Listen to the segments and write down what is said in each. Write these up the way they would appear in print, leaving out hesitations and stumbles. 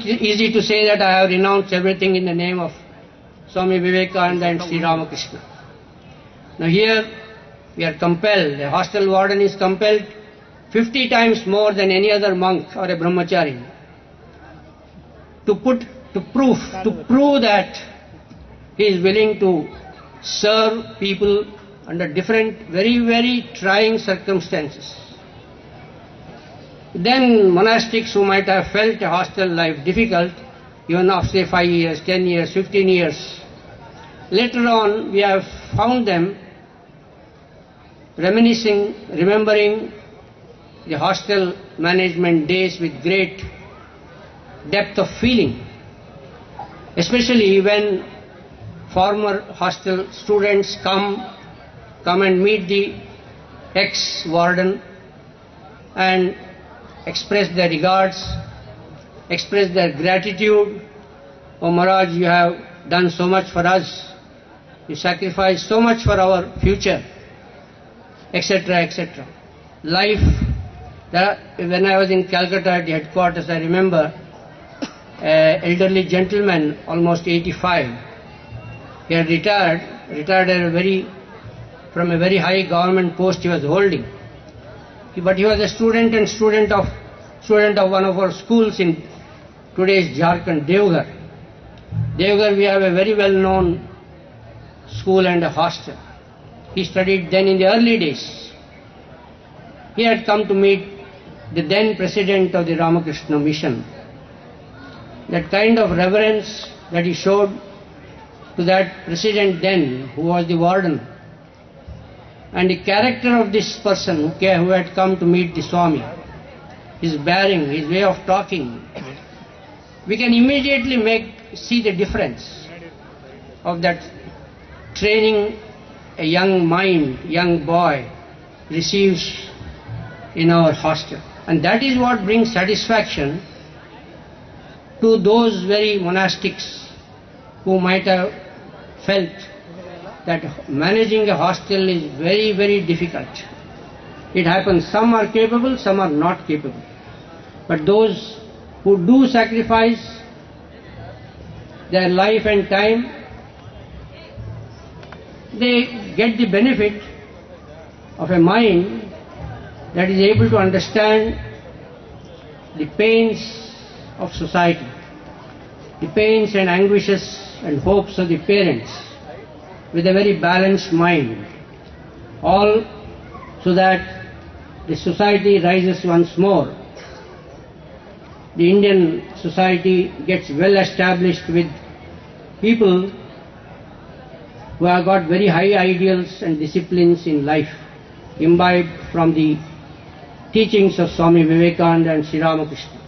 easy to say that I have renounced everything in the name of Swami Vivekananda and Sri Ramakrishna. Now here we are compelled, the hostel warden is compelled 50 times more than any other monk or a brahmachari to prove that he is willing to serve people under different, very, very trying circumstances. Then monastics who might have felt a hostel life difficult, even after say 5 years, 10 years, 15 years, later on we have found them reminiscing, remembering the hostel management days with great depth of feeling, especially when former hostel students come and meet the ex-warden and express their regards, express their gratitude. Oh Maharaj, you have done so much for us, you sacrificed so much for our future, etc., etc. Life, when I was in Calcutta at the headquarters, I remember an elderly gentleman, almost 85. He had retired from a very high government post he was holding. But he was a student of one of our schools in today's Jharkhand, Devghar. Devghar, we have a very well-known school and a hostel. He studied then in the early days. He had come to meet the then president of the Ramakrishna mission. That kind of reverence that he showed to that president then, who was the warden, and the character of this person who had come to meet the Swami, his bearing, his way of talking, we can immediately see the difference of that training a young mind, young boy receives in our hostel. And that is what brings satisfaction to those very monastics who might have felt that managing a hostel is very, very difficult. It happens, some are capable, some are not capable. But those who do sacrifice their life and time, they get the benefit of a mind that is able to understand the pains of society, the pains and anguishes and hopes of the parents, with a very balanced mind, all so that the society rises once more. The Indian society gets well established with people who have got very high ideals and disciplines in life, imbibed from the teachings of Swami Vivekananda and Sri Ramakrishna.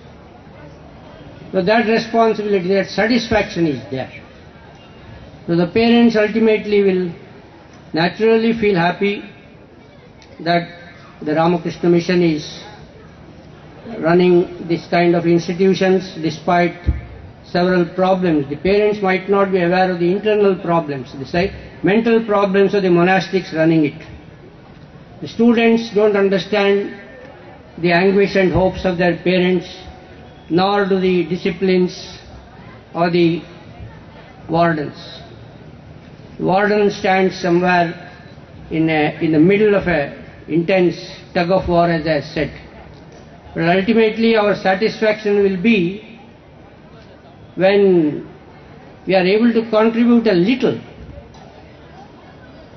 So that responsibility, that satisfaction is there. So the parents ultimately will naturally feel happy that the Ramakrishna mission is running this kind of institutions despite several problems. The parents might not be aware of the internal problems, the mental problems of the monastics running it. The students don't understand the anguish and hopes of their parents, nor do the disciplines or the wardens. The warden stands somewhere in the middle of an intense tug of war, as I said. But ultimately our satisfaction will be when we are able to contribute a little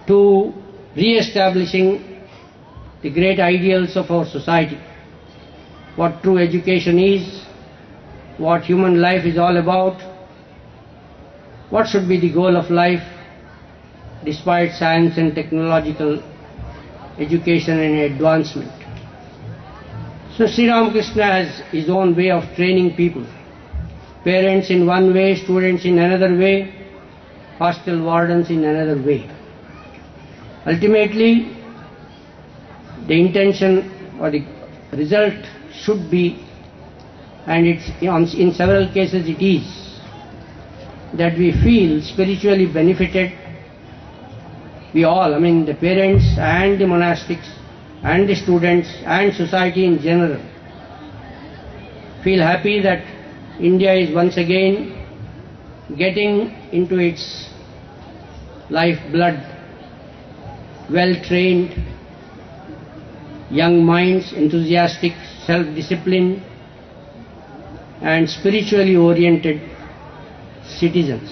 to re-establishing the great ideals of our society, what true education is, what human life is all about, what should be the goal of life despite science and technological education and advancement. So Sri Ramakrishna has his own way of training people. Parents in one way, students in another way, hostel wardens in another way. Ultimately, the intention or the result should be, and it's in several cases it is, that we feel spiritually benefited. We all, the parents and the monastics and the students and society in general, feel happy that India is once again getting into its lifeblood, well-trained, young minds, enthusiastic, self-disciplined and spiritually oriented citizens.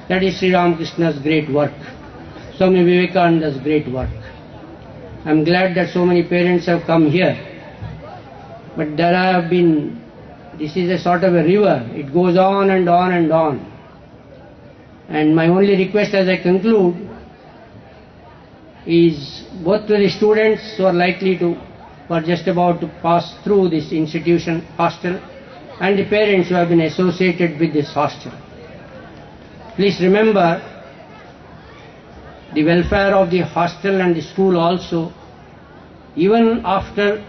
That is Sri Ramakrishna's great work, Swami Vivekananda's great work. I am glad that so many parents have come here, but there have been, this is a sort of a river, it goes on and on and on. And my only request as I conclude is both to the students who are likely to, who are just about to pass through this institution, hostel, and the parents who have been associated with this hostel. Please remember the welfare of the hostel and the school also, even after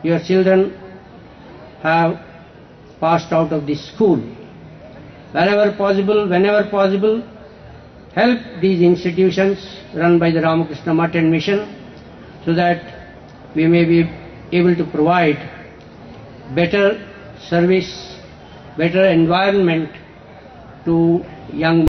your children have passed out of the school. Wherever possible, whenever possible, help these institutions run by the Ramakrishna Mutt and Mission so that we may be able to provide better service, better environment to young